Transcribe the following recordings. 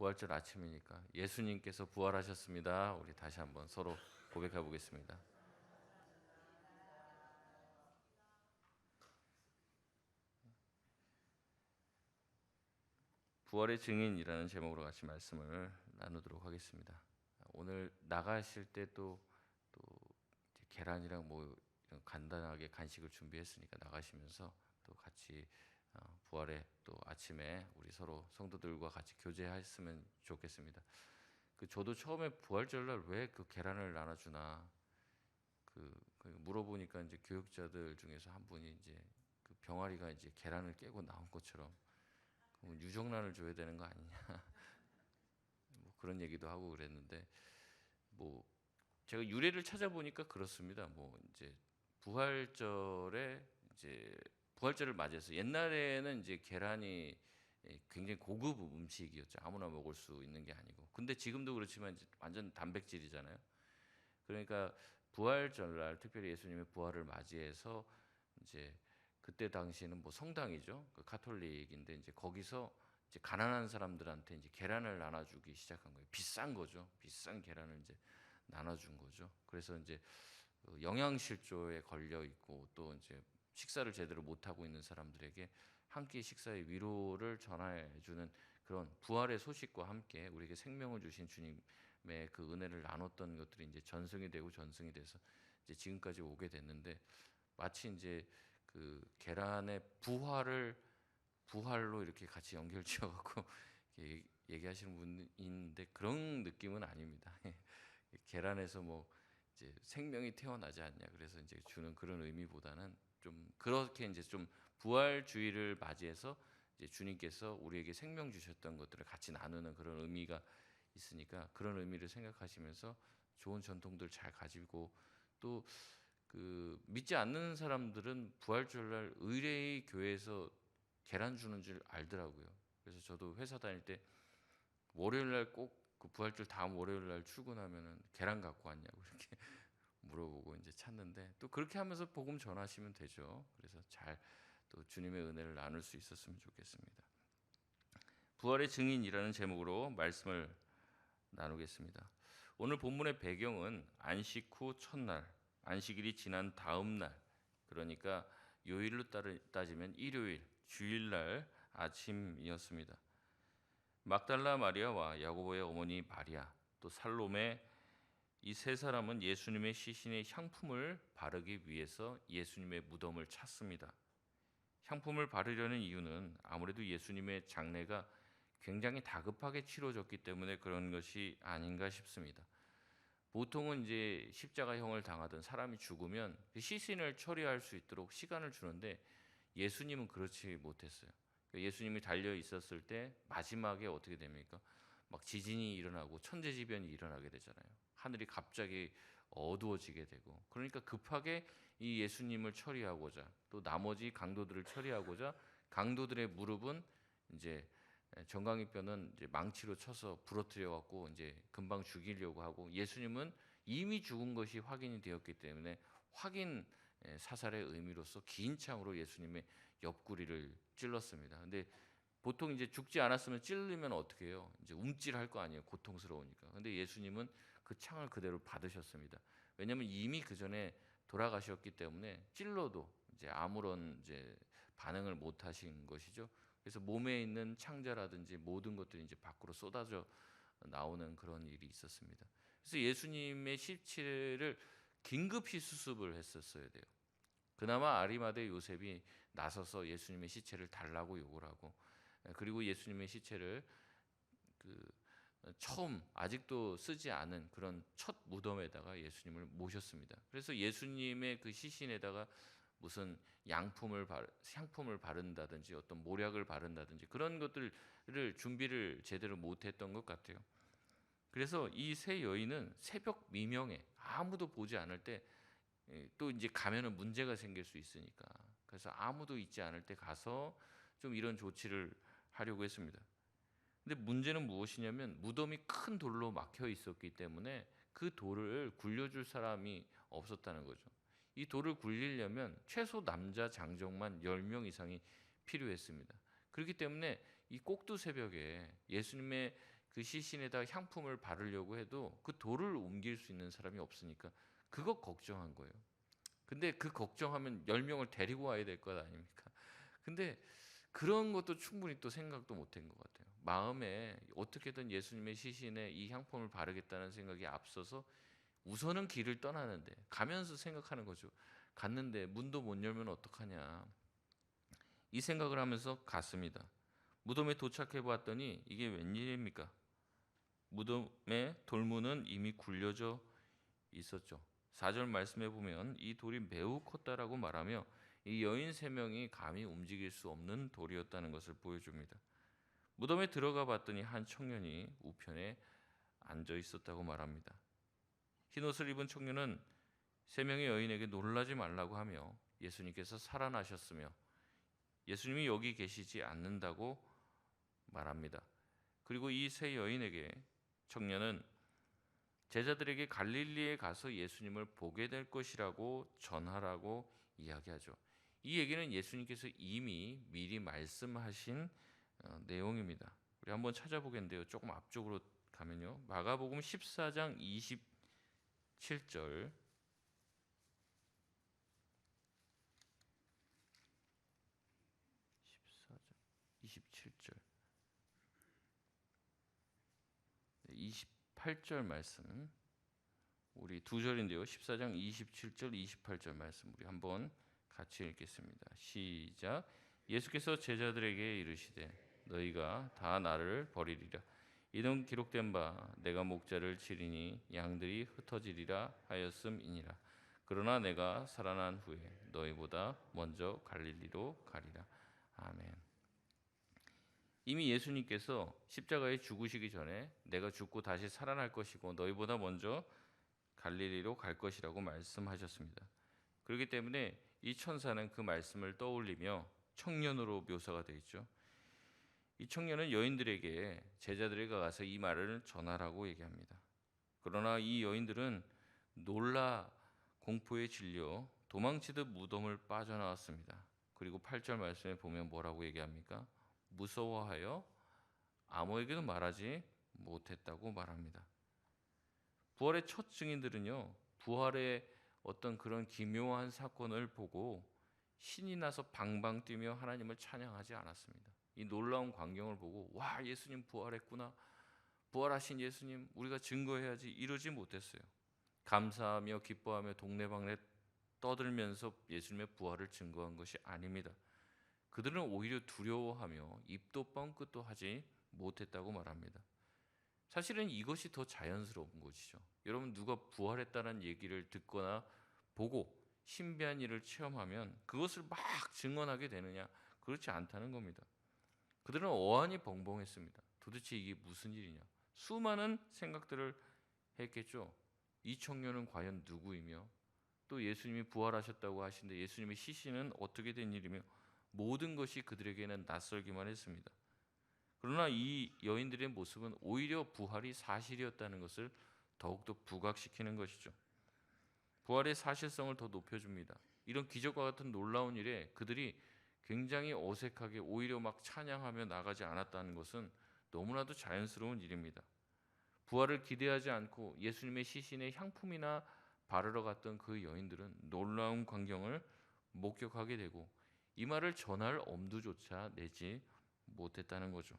부활절 아침이니까 예수님께서 부활하셨습니다. 우리 다시 한번 서로 고백해 보겠습니다. 부활의 증인이라는 제목으로 같이 말씀을 나누도록 하겠습니다. 오늘 나가실 때 또 계란이랑 뭐 이런 간단하게 간식을 준비했으니까 나가시면서 또 같이 부활의 또 아침에 우리 서로 성도들과 같이 교제했으면 좋겠습니다. 저도 처음에 부활절날 왜 그 계란을 나눠주나 그 물어보니까 이제 교육자들 중에서 한 분이 이제 그 병아리가 이제 계란을 깨고 나온 것처럼 유정란을 줘야 되는 거 아니냐 뭐 그런 얘기도 하고 그랬는데 뭐 제가 유래를 찾아보니까 그렇습니다. 뭐 이제 부활절에 이제 부활절을 맞이해서 옛날에는 이제 계란이 굉장히 고급 음식이었죠. 아무나 먹을 수 있는 게 아니고. 근데 지금도 그렇지만 이제 완전 단백질이잖아요. 그러니까 부활절날 특별히 예수님의 부활을 맞이해서 이제 그때 당시에는 뭐 성당이죠. 그 카톨릭인데 이제 거기서 이제 가난한 사람들한테 이제 계란을 나눠주기 시작한 거예요. 비싼 거죠. 비싼 계란을 이제 나눠준 거죠. 그래서 이제 영양실조에 걸려 있고 또 이제 식사를 제대로 못 하고 있는 사람들에게 한 끼 식사의 위로를 전해주는 그런 부활의 소식과 함께 우리에게 생명을 주신 주님의 그 은혜를 나눴던 것들이 이제 전승이 되고 전승이 돼서 이제 지금까지 오게 됐는데 마치 이제 그 계란의 부활로 이렇게 같이 연결 지어갖고 얘기하시는 분이 있는데 그런 느낌은 아닙니다. 계란에서 뭐 이제 생명이 태어나지 않냐 그래서 이제 주는 그런 의미보다는 좀 그렇게 이제 좀 부활주의를 맞이해서 이제 주님께서 우리에게 생명 주셨던 것들을 같이 나누는 그런 의미가 있으니까 그런 의미를 생각하시면서 좋은 전통들 잘 가지고 또 그 믿지 않는 사람들은 부활절날 의뢰의 교회에서 계란 주는 줄 알더라고요. 그래서 저도 회사 다닐 때 월요일 날 꼭 그 부활절 다음 월요일 날 출근하면은 계란 갖고 왔냐고 이렇게 물어보고 이제 찾는데 또 그렇게 하면서 복음 전하시면 되죠. 그래서 잘 또 주님의 은혜를 나눌 수 있었으면 좋겠습니다. 부활의 증인이라는 제목으로 말씀을 나누겠습니다. 오늘 본문의 배경은 안식 후 첫날, 안식일이 지난 다음 날, 그러니까 요일로 따지면 일요일, 주일날 아침이었습니다. 막달라 마리아와 야고보의 어머니 마리아, 또 살로메 이 세 사람은 예수님의 시신에 향품을 바르기 위해서 예수님의 무덤을 찾습니다. 향품을 바르려는 이유는 아무래도 예수님의 장례가 굉장히 다급하게 치러졌기 때문에 그런 것이 아닌가 싶습니다. 보통은 이제 십자가형을 당하던 사람이 죽으면 그 시신을 처리할 수 있도록 시간을 주는데 예수님은 그렇지 못했어요. 예수님이 달려 있었을 때 마지막에 어떻게 됩니까? 막 지진이 일어나고 천재지변이 일어나게 되잖아요. 하늘이 갑자기 어두워지게 되고 그러니까 급하게 이 예수님을 처리하고자 또 나머지 강도들을 처리하고자 강도들의 무릎은 이제 정강이뼈는 이제 망치로 쳐서 부러뜨려 갖고 이제 금방 죽이려고 하고 예수님은 이미 죽은 것이 확인이 되었기 때문에 확인 사살의 의미로서 긴 창으로 예수님의 옆구리를 찔렀습니다. 근데 보통 이제 죽지 않았으면 찔르면 어떻게 해요? 이제 움찔할 거 아니에요. 고통스러우니까. 근데 예수님은 그 창을 그대로 받으셨습니다. 왜냐하면 이미 그 전에 돌아가셨기 때문에 찔러도 이제 아무런 이제 반응을 못 하신 것이죠. 그래서 몸에 있는 창자라든지 모든 것들이 이제 밖으로 쏟아져 나오는 그런 일이 있었습니다. 그래서 예수님의 시체를 긴급히 수습을 했었어야 돼요. 그나마 아리마대 요셉이 나서서 예수님의 시체를 달라고 요구를 하고 그리고 예수님의 시체를 그 처음 아직도 쓰지 않은 그런 첫 무덤에다가 예수님을 모셨습니다. 그래서 예수님의 그 시신에다가 무슨 향품을 바른다든지 어떤 모략을 바른다든지 그런 것들을 준비를 제대로 못했던 것 같아요. 그래서 이 세 여인은 새벽 미명에 아무도 보지 않을 때 또 이제 가면은 문제가 생길 수 있으니까 그래서 아무도 있지 않을 때 가서 좀 이런 조치를 하려고 했습니다. 근데 문제는 무엇이냐면 무덤이 큰 돌로 막혀 있었기 때문에 그 돌을 굴려줄 사람이 없었다는 거죠. 이 돌을 굴리려면 최소 남자 장정만 10명 이상이 필요했습니다. 그렇기 때문에 이 꼭두 새벽에 예수님의 그 시신에다 향품을 바르려고 해도 그 돌을 옮길 수 있는 사람이 없으니까 그거 걱정한 거예요. 근데 그 걱정하면 10명을 데리고 와야 될 것 아닙니까? 근데 그런 것도 충분히 또 생각도 못한 것 같아요. 마음에 어떻게든 예수님의 시신에 이 향품을 바르겠다는 생각이 앞서서 우선은 길을 떠나는데 가면서 생각하는 거죠. 갔는데 문도 못 열면 어떡하냐. 이 생각을 하면서 갔습니다. 무덤에 도착해 봤더니 이게 웬일입니까? 무덤의 돌문은 이미 굴려져 있었죠. 4절 말씀해 보면 이 돌이 매우 컸다라고 말하며 이 여인 3명이 감히 움직일 수 없는 돌이었다는 것을 보여줍니다. 무덤에 들어가 봤더니 한 청년이 우편에 앉아 있었다고 말합니다. 흰옷을 입은 청년은 3명의 여인에게 놀라지 말라고 하며 예수님께서 살아나셨으며 예수님이 여기 계시지 않는다고 말합니다. 그리고 이 세 여인에게 청년은 제자들에게 갈릴리에 가서 예수님을 보게 될 것이라고 전하라고 이야기하죠. 이 얘기는 예수님께서 이미 미리 말씀하신 내용입니다. 우리 한번 찾아보겠는데요. 조금 앞쪽으로 가면요. 마가복음 14장 27절 14장 27절 28절 말씀 우리 두 절인데요. 14장 27절 28절 말씀 우리 한번 같이 읽겠습니다. 시작. 예수께서 제자들에게 이르시되 너희가 다 나를 버리리라. 이는 기록된 바 내가 목자를 치리니 양들이 흩어지리라 하였음이니라. 그러나 내가 살아난 후에 너희보다 먼저 갈릴리로 가리라. 아멘. 이미 예수님께서 십자가에 죽으시기 전에 내가 죽고 다시 살아날 것이고 너희보다 먼저 갈릴리로 갈 것이라고 말씀하셨습니다. 그렇기 때문에 이 천사는 그 말씀을 떠올리며 청년으로 묘사가 되어 있죠. 이 청년은 여인들에게 제자들에게 가서 이 말을 전하라고 얘기합니다. 그러나 이 여인들은 놀라 공포에 질려 도망치듯 무덤을 빠져나왔습니다. 그리고 8절 말씀에 보면 뭐라고 얘기합니까? 무서워하여 아무에게도 말하지 못했다고 말합니다. 부활의 첫 증인들은요, 부활의 어떤 그런 기묘한 사건을 보고 신이 나서 방방 뛰며 하나님을 찬양하지 않았습니다. 이 놀라운 광경을 보고 와, 예수님 부활했구나, 부활하신 예수님 우리가 증거해야지, 이러지 못했어요. 감사하며 기뻐하며 동네방네 떠들면서 예수님의 부활을 증거한 것이 아닙니다. 그들은 오히려 두려워하며 입도 뻥끗도 하지 못했다고 말합니다. 사실은 이것이 더 자연스러운 것이죠. 여러분, 누가 부활했다는 얘기를 듣거나 보고 신비한 일을 체험하면 그것을 막 증언하게 되느냐? 그렇지 않다는 겁니다. 그들은 어안이 벙벙했습니다. 도대체 이게 무슨 일이냐? 수많은 생각들을 했겠죠. 이 청년은 과연 누구이며 또 예수님이 부활하셨다고 하시는데 예수님의 시신은 어떻게 된 일이며 모든 것이 그들에게는 낯설기만 했습니다. 그러나 이 여인들의 모습은 오히려 부활이 사실이었다는 것을 더욱더 부각시키는 것이죠. 부활의 사실성을 더 높여줍니다. 이런 기적과 같은 놀라운 일에 그들이 굉장히 어색하게 오히려 막 찬양하며 나가지 않았다는 것은 너무나도 자연스러운 일입니다. 부활을 기대하지 않고 예수님의 시신에 향품이나 바르러 갔던 그 여인들은 놀라운 광경을 목격하게 되고 이 말을 전할 엄두조차 내지 못했다는 거죠.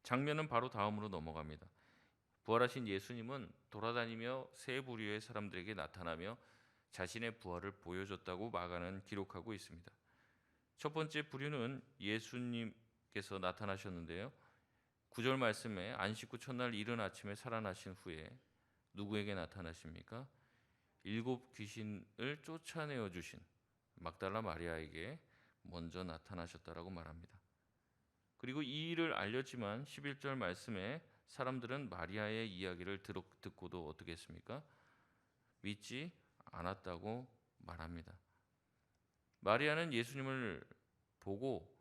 장면은 바로 다음으로 넘어갑니다. 부활하신 예수님은 돌아다니며 세 부류의 사람들에게 나타나며 자신의 부활을 보여줬다고 마가는 기록하고 있습니다. 첫 번째 부류는 예수님께서 나타나셨는데요. 9절 말씀에 안식 후 첫날 이른 아침에 살아나신 후에 누구에게 나타나십니까? 7 귀신을 쫓아내어 주신 막달라 마리아에게 먼저 나타나셨다라고 말합니다. 그리고 이 일을 알렸지만 11절 말씀에 사람들은 마리아의 이야기를 듣고도 어떻게 했습니까? 믿지 않았다고 말합니다. 마리아는 예수님을 보고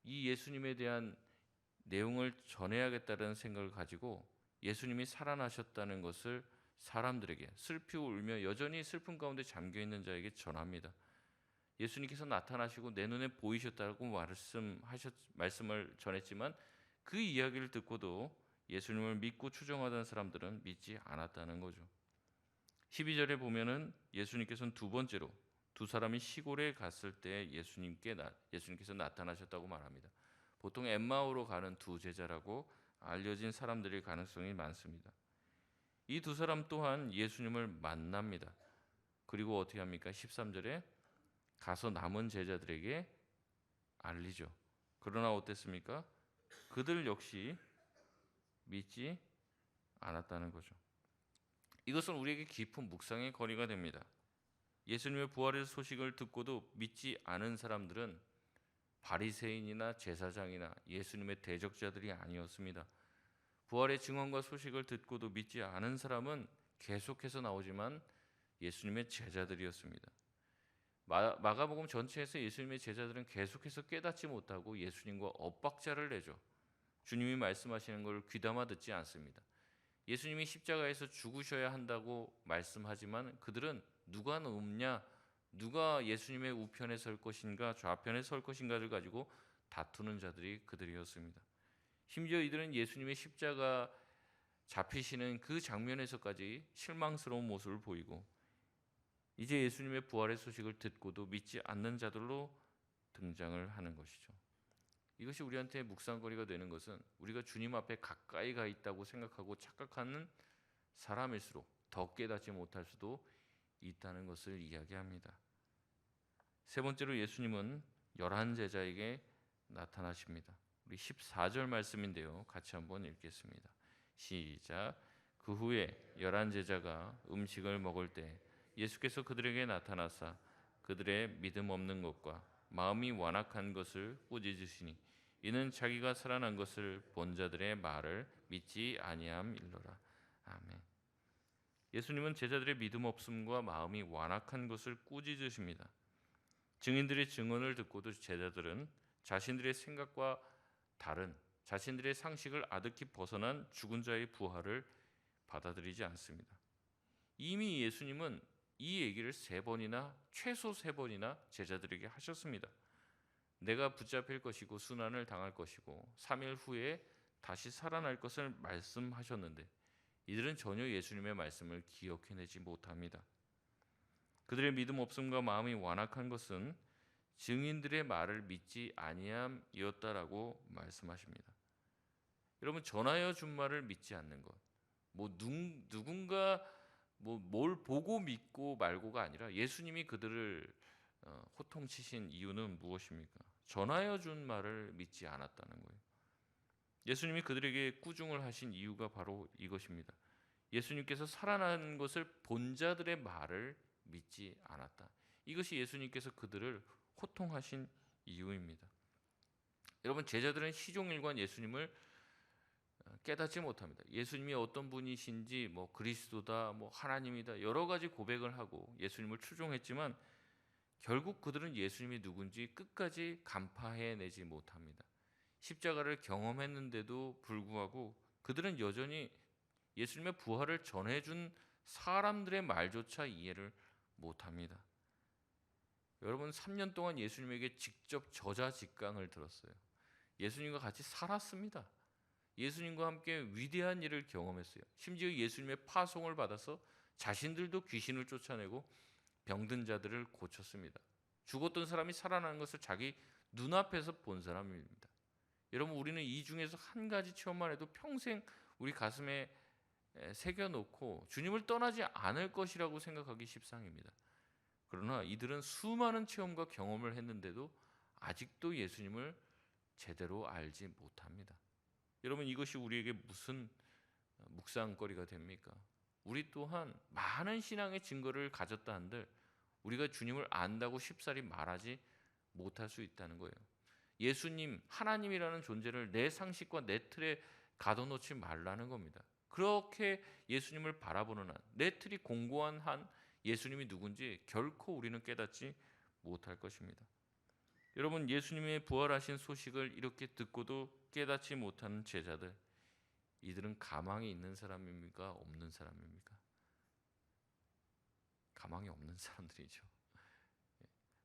이 예수님에 대한 내용을 전해야겠다는 생각을 가지고 예수님이 살아나셨다는 것을 사람들에게 슬피 울며 여전히 슬픔 가운데 잠겨있는 자에게 전합니다. 예수님께서 나타나시고 내 눈에 보이셨다고 말씀을 전했지만 그 이야기를 듣고도 예수님을 믿고 추종하던 사람들은 믿지 않았다는 거죠. 12절에 보면은 예수님께서는 두 번째로 두 사람이 시골에 갔을 때 예수님께서 나타나셨다고 말합니다. 보통 엠마오로 가는 두 제자라고 알려진 사람들일 가능성이 많습니다. 이 두 사람 또한 예수님을 만납니다. 그리고 어떻게 합니까? 13절에 가서 남은 제자들에게 알리죠. 그러나 어땠습니까? 그들 역시 믿지 않았다는 거죠. 이것은 우리에게 깊은 묵상의 거리가 됩니다. 예수님의 부활의 소식을 듣고도 믿지 않은 사람들은 바리새인이나 제사장이나 예수님의 대적자들이 아니었습니다. 부활의 증언과 소식을 듣고도 믿지 않은 사람은 계속해서 나오지만 예수님의 제자들이었습니다. 마가복음 전체에서 예수님의 제자들은 계속해서 깨닫지 못하고 예수님과 엇박자를 내죠. 주님이 말씀하시는 걸 귀담아 듣지 않습니다. 예수님이 십자가에서 죽으셔야 한다고 말씀하지만 그들은 누가 높냐, 누가 예수님의 우편에 설 것인가, 좌편에 설 것인가를 가지고 다투는 자들이 그들이었습니다. 심지어 이들은 예수님의 십자가 잡히시는 그 장면에서까지 실망스러운 모습을 보이고 이제 예수님의 부활의 소식을 듣고도 믿지 않는 자들로 등장을 하는 것이죠. 이것이 우리한테 묵상거리가 되는 것은 우리가 주님 앞에 가까이 가 있다고 생각하고 착각하는 사람일수록 더 깨닫지 못할 수도 있다는 것을 이야기합니다. 세 번째로 예수님은 11제자에게 나타나십니다. 우리 14절 말씀인데요. 같이 한번 읽겠습니다. 시작. 그 후에 11제자가 음식을 먹을 때 예수께서 그들에게 나타나사 그들의 믿음 없는 것과 마음이 완악한 것을 꾸짖으시니 이는 자기가 살아난 것을 본 자들의 말을 믿지 아니함일러라. 아멘. 예수님은 제자들의 믿음 없음과 마음이 완악한 것을 꾸짖으십니다. 증인들의 증언을 듣고도 제자들은 자신들의 생각과 다른 자신들의 상식을 아득히 벗어난 죽은 자의 부활을 받아들이지 않습니다. 이미 예수님은 이 얘기를 최소 세 번이나 제자들에게 하셨습니다. 내가 붙잡힐 것이고 순환을 당할 것이고 3일 후에 다시 살아날 것을 말씀하셨는데 이들은 전혀 예수님의 말씀을 기억해내지 못합니다. 그들의 믿음 없음과 마음이 완악한 것은 증인들의 말을 믿지 아니함이었다라고 말씀하십니다. 여러분, 전하여 준 말을 믿지 않는 것, 누군가 뭘 보고 믿고 말고가 아니라 예수님이 그들을 호통치신 이유는 무엇입니까? 전하여 준 말을 믿지 않았다는 거예요. 예수님이 그들에게 꾸중을 하신 이유가 바로 이것입니다. 예수님께서 살아난 것을 본 자들의 말을 믿지 않았다. 이것이 예수님께서 그들을 호통하신 이유입니다. 여러분, 제자들은 시종일관 예수님을 깨닫지 못합니다. 예수님이 어떤 분이신지 그리스도다, 하나님이다 여러 가지 고백을 하고 예수님을 추종했지만 결국 그들은 예수님이 누군지 끝까지 간파해내지 못합니다. 십자가를 경험했는데도 불구하고 그들은 여전히 예수님의 부활을 전해준 사람들의 말조차 이해를 못합니다. 여러분, 3년 동안 예수님에게 직접 저자직강을 들었어요. 예수님과 같이 살았습니다. 예수님과 함께 위대한 일을 경험했어요. 심지어 예수님의 파송을 받아서 자신들도 귀신을 쫓아내고 병든 자들을 고쳤습니다. 죽었던 사람이 살아나는 것을 자기 눈앞에서 본 사람입니다. 여러분, 우리는 이 중에서 한 가지 체험만 해도 평생 우리 가슴에 새겨놓고 주님을 떠나지 않을 것이라고 생각하기 십상입니다. 그러나 이들은 수많은 체험과 경험을 했는데도 아직도 예수님을 제대로 알지 못합니다. 여러분, 이것이 우리에게 무슨 묵상거리가 됩니까? 우리 또한 많은 신앙의 증거를 가졌다 한들 우리가 주님을 안다고 쉽사리 말하지 못할 수 있다는 거예요. 예수님, 하나님이라는 존재를 내 상식과 내 틀에 가둬놓지 말라는 겁니다. 그렇게 예수님을 바라보는 한, 내 틀이 공고한 한 예수님이 누군지 결코 우리는 깨닫지 못할 것입니다. 여러분, 예수님의 부활하신 소식을 이렇게 듣고도 깨닫지 못하는 제자들, 이들은 가망이 있는 사람입니까? 없는 사람입니까? 가망이 없는 사람들이죠.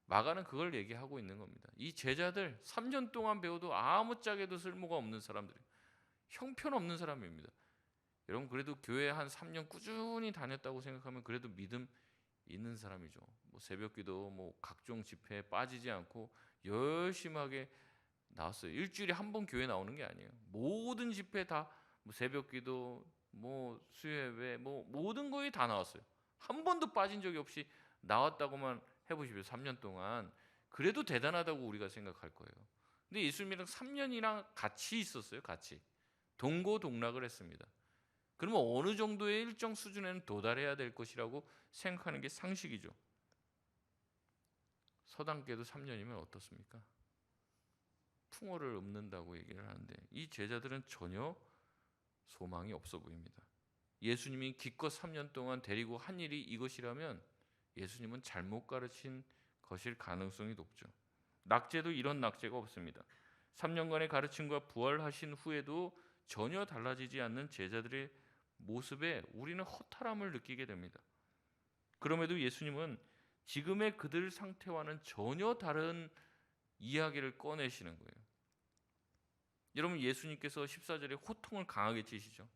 마가는 그걸 얘기하고 있는 겁니다. 이 제자들 3년 동안 배워도 아무짝에도 쓸모가 없는 사람들이에요. 형편없는 사람입니다. 여러분 그래도 교회 한 3년 꾸준히 다녔다고 생각하면 그래도 믿음 있는 사람이죠. 뭐 새벽기도 뭐 각종 집회에 빠지지 않고 열심하게 나왔어요. 일주일에 한 번 교회 나오는 게 아니에요. 모든 집회 다뭐 새벽기도 뭐 수요예배 뭐 모든 거에 다 나왔어요. 한 번도 빠진 적이 없이 나왔다고만 해보십시오. 3년 동안. 그래도 대단하다고 우리가 생각할 거예요. 근데 예수님이랑 3년이랑 같이 있었어요. 같이 동고동락을 했습니다. 그러면 어느 정도의 일정 수준에는 도달해야 될 것이라고 생각하는 게 상식이죠. 서당계도 3년이면 어떻습니까? 풍어를 읊는다고 얘기를 하는데 이 제자들은 전혀 소망이 없어 보입니다. 예수님이 기껏 3년 동안 데리고 한 일이 이것이라면 예수님은 잘못 가르친 것일 가능성이 높죠. 낙제도 이런 낙제가 없습니다. 3년간의 가르침과 부활하신 후에도 전혀 달라지지 않는 제자들의 모습에 우리는 허탈함을 느끼게 됩니다. 그럼에도 예수님은 지금의 그들 상태와는 전혀 다른 이야기를 꺼내시는 거예요. 여러분 예수님께서 14절에 호통을 강하게 치시죠.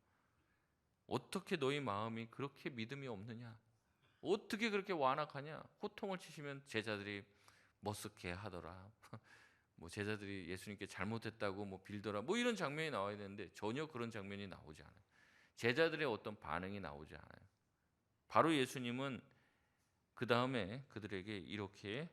어떻게 너희 마음이 그렇게 믿음이 없느냐? 어떻게 그렇게 완악하냐? 호통을 치시면 제자들이 머쓱해 하더라. 뭐 제자들이 예수님께 잘못했다고 뭐 빌더라. 뭐 이런 장면이 나와야 되는데 전혀 그런 장면이 나오지 않아요. 제자들의 어떤 반응이 나오지 않아요. 바로 예수님은 그 다음에 그들에게 이렇게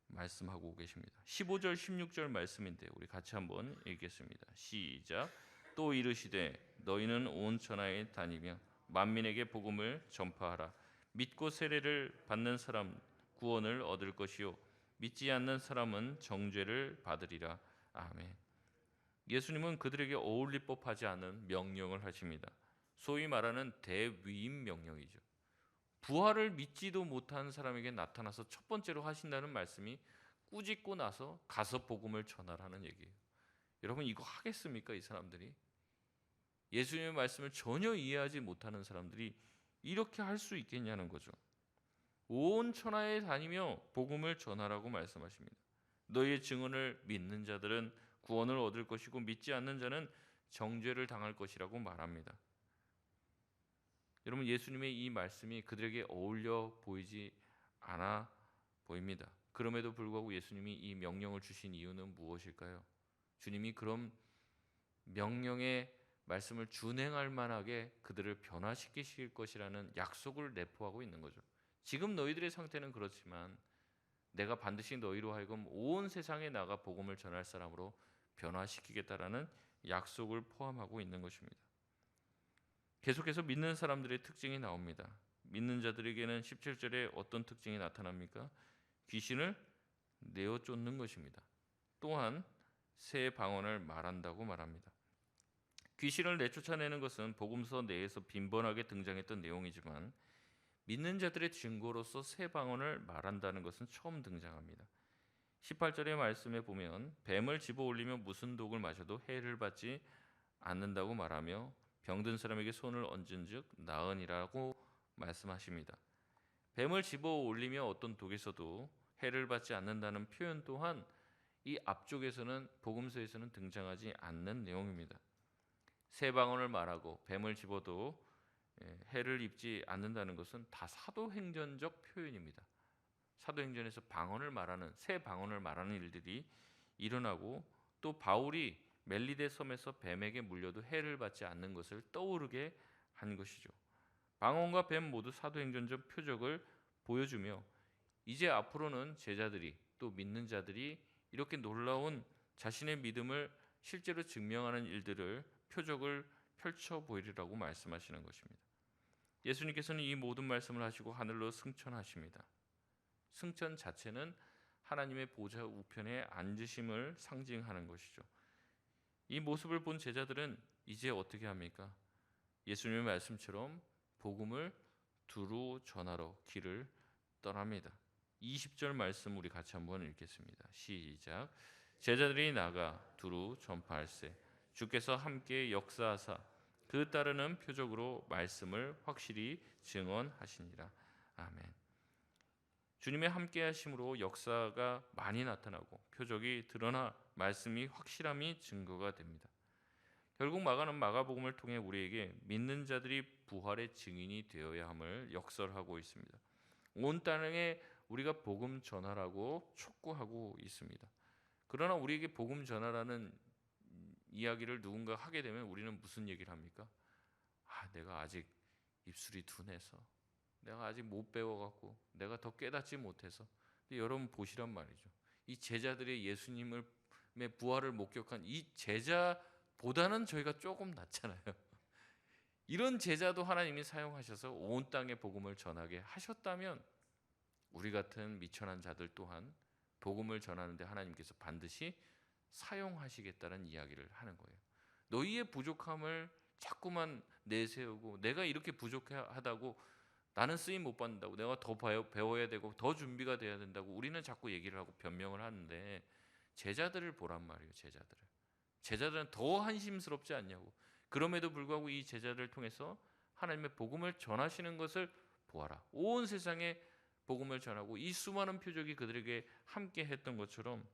말씀하고 계십니다. 15절 16절 말씀인데 우리 같이 한번 읽겠습니다. 시작. 또 이르시되 너희는 온 천하에 다니며 만민에게 복음을 전파하라. 믿고 세례를 받는 사람 구원을 얻을 것이요 믿지 않는 사람은 정죄를 받으리라. 아멘. 예수님은 그들에게 어울릴 법하지 않은 명령을 하십니다. 소위 말하는 대위임 명령이죠. 부활을 믿지도 못한 사람에게 나타나서 첫 번째로 하신다는 말씀이 꾸짖고 나서 가서 복음을 전하라는 얘기예요. 여러분 이거 하겠습니까? 이 사람들이 예수님의 말씀을 전혀 이해하지 못하는 사람들이 이렇게 할 수 있겠냐는 거죠. 온 천하에 다니며 복음을 전하라고 말씀하십니다. 너희의 증언을 믿는 자들은 구원을 얻을 것이고 믿지 않는 자는 정죄를 당할 것이라고 말합니다. 여러분 예수님의 이 말씀이 그들에게 어울려 보이지 않아 보입니다. 그럼에도 불구하고 예수님이 이 명령을 주신 이유는 무엇일까요? 주님이 그럼 명령의 말씀을 준행할 만하게 그들을 변화시키실 것이라는 약속을 내포하고 있는 거죠. 지금 너희들의 상태는 그렇지만 내가 반드시 너희로 하여금 온 세상에 나가 복음을 전할 사람으로 변화시키겠다라는 약속을 포함하고 있는 것입니다. 계속해서 믿는 사람들의 특징이 나옵니다. 믿는 자들에게는 17절에 어떤 특징이 나타납니까? 귀신을 내어 쫓는 것입니다. 또한 새 방언을 말한다고 말합니다. 귀신을 내쫓아내는 것은 복음서 내에서 빈번하게 등장했던 내용이지만 믿는 자들의 증거로서 새 방언을 말한다는 것은 처음 등장합니다. 18절의 말씀에 보면 뱀을 집어올리면 무슨 독을 마셔도 해를 받지 않는다고 말하며 병든 사람에게 손을 얹은즉 나으니라고 말씀하십니다. 뱀을 집어올리며 어떤 독에서도 해를 받지 않는다는 표현 또한 이 앞쪽에서는 복음서에서는 등장하지 않는 내용입니다. 새 방언을 말하고 뱀을 집어도 해를 입지 않는다는 것은 다 사도행전적 표현입니다. 사도행전에서 방언을 말하는 새 방언을 말하는 일들이 일어나고 또 바울이 멜리데 섬에서 뱀에게 물려도 해를 받지 않는 것을 떠오르게 한 것이죠. 방언과 뱀 모두 사도행전적 표적을 보여주며 이제 앞으로는 제자들이 또 믿는 자들이 이렇게 놀라운 자신의 믿음을 실제로 증명하는 일들을 표적을 펼쳐 보이리라고 말씀하시는 것입니다. 예수님께서는 이 모든 말씀을 하시고 하늘로 승천하십니다. 승천 자체는 하나님의 보좌 우편에 앉으심을 상징하는 것이죠. 이 모습을 본 제자들은 이제 어떻게 합니까? 예수님의 말씀처럼 복음을 두루 전하러 길을 떠납니다. 20절 말씀 우리 같이 한번 읽겠습니다. 시작. 제자들이 나가 두루 전파할세 주께서 함께 역사하사 그 따르는 표적으로 말씀을 확실히 증언하시니라. 아멘. 주님의 함께 하심으로 역사가 많이 나타나고 표적이 드러나 말씀이 확실함이 증거가 됩니다. 결국 마가는 마가복음을 통해 우리에게 믿는 자들이 부활의 증인이 되어야 함을 역설하고 있습니다. 온 땅에 우리가 복음 전하라고 촉구하고 있습니다. 그러나 우리에게 복음 전하라는 이야기를 누군가 하게 되면 우리는 무슨 얘기를 합니까? 내가 아직 입술이 둔해서, 내가 아직 못 배워갖고, 내가 더 깨닫지 못해서. 근데 여러분 보시란 말이죠. 이 제자들의 예수님의 부활을 목격한 이 제자보다는 저희가 조금 낫잖아요. 이런 제자도 하나님이 사용하셔서 온 땅에 복음을 전하게 하셨다면 우리 같은 미천한 자들 또한 복음을 전하는데 하나님께서 반드시 사용하시겠다는 이야기를 하는 거예요. 너희의 부족함을 자꾸만 내세우고 내가 이렇게 부족하다고 나는 쓰임 못 받는다고 내가 더 배워야 되고 더 준비가 돼야 된다고 우리는 자꾸 얘기를 하고 변명을 하는데 제자들을 보란 말이에요. 제자들은 더 한심스럽지 않냐고. 그럼에도 불구하고 이 제자들을 통해서 하나님의 복음을 전하시는 것을 보아라. 온 세상에 복음을 전하고 이 수많은 표적이 그들에게 함께 했던 것처럼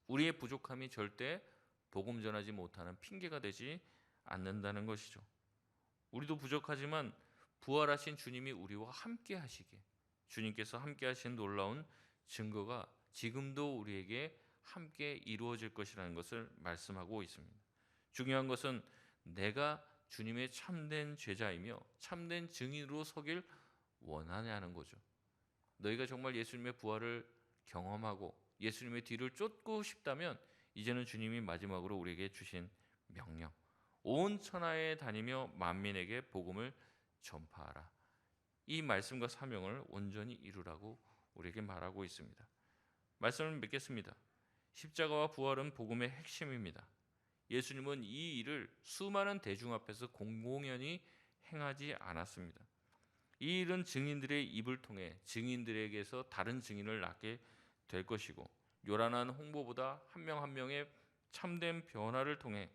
우리의 부족함이 절대 복음 전하지 못하는 핑계가 되지 않는다는 것이죠. 우리도 부족하지만 부활하신 주님이 우리와 함께 하시게, 주님께서 함께 하신 놀라운 증거가 지금도 우리에게 함께 이루어질 것이라는 것을 말씀하고 있습니다. 중요한 것은 내가 주님의 참된 제자이며 참된 증인으로 서길 원하냐는 거죠. 너희가 정말 예수님의 부활을 경험하고 예수님의 뒤를 쫓고 싶다면 이제는 주님이 마지막으로 우리에게 주신 명령, 온 천하에 다니며 만민에게 복음을 전파하라. 이 말씀과 사명을 온전히 이루라고 우리에게 말하고 있습니다. 말씀을 맺겠습니다. 십자가와 부활은 복음의 핵심입니다. 예수님은 이 일을 수많은 대중 앞에서 공공연히 행하지 않았습니다. 이 일은 증인들의 입을 통해 증인들에게서 다른 증인을 낳게 될 것이고 요란한 홍보보다 한 명 한 명의 참된 변화를 통해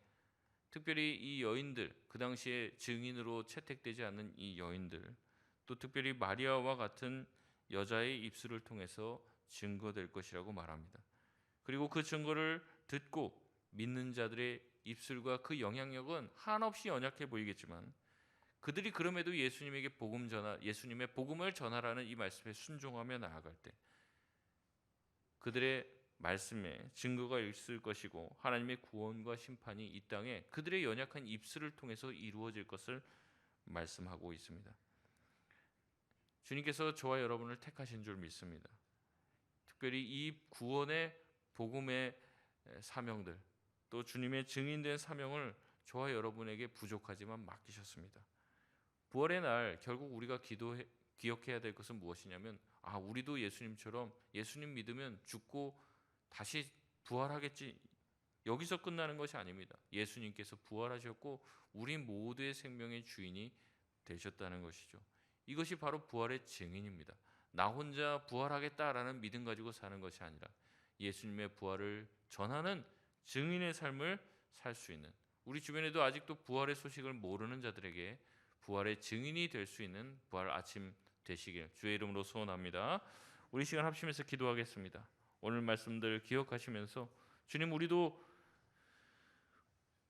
특별히 이 여인들, 그 당시에 증인으로 채택되지 않는 이 여인들, 또 특별히 마리아와 같은 여자의 입술을 통해서 증거될 것이라고 말합니다. 그리고 그 증거를 듣고 믿는 자들의 입술과 그 영향력은 한없이 연약해 보이겠지만 그들이 그럼에도 예수님에게 예수님의 복음을 전하라는 이 말씀에 순종하며 나아갈 때 그들의 말씀에 증거가 있을 것이고 하나님의 구원과 심판이 이 땅에 그들의 연약한 입술을 통해서 이루어질 것을 말씀하고 있습니다. 주님께서 저와 여러분을 택하신 줄 믿습니다. 특별히 이 구원의 복음의 사명들, 또 주님의 증인된 사명을 저와 여러분에게 부족하지만 맡기셨습니다. 부활의 날 결국 우리가 기억해야 될 것은 무엇이냐면 우리도 예수님처럼 예수님 믿으면 죽고 다시 부활하겠지, 여기서 끝나는 것이 아닙니다. 예수님께서 부활하셨고 우리 모두의 생명의 주인이 되셨다는 것이죠. 이것이 바로 부활의 증인입니다. 나 혼자 부활하겠다라는 믿음 가지고 사는 것이 아니라 예수님의 부활을 전하는 증인의 삶을 살 수 있는, 우리 주변에도 아직도 부활의 소식을 모르는 자들에게 부활의 증인이 될 수 있는 부활 아침 되시길 주의 이름으로 소원합니다. 우리 시간 합심해서 기도하겠습니다. 오늘 말씀들 기억하시면서 주님, 우리도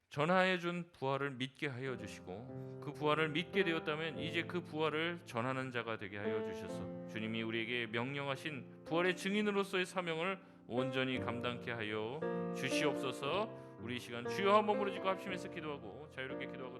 전하해 준 부활을 믿게 하여 주시고 그 부활을 믿게 되었다면 이제 그 부활을 전하는 자가 되게 하여 주셔서 주님이 우리에게 명령하신 부활의 증인으로서의 사명을 온전히 감당케 하여 주시옵소서. 우리 이 시간 주여 한번 부르짖고 합심해서 기도하고 자유롭게 기도하고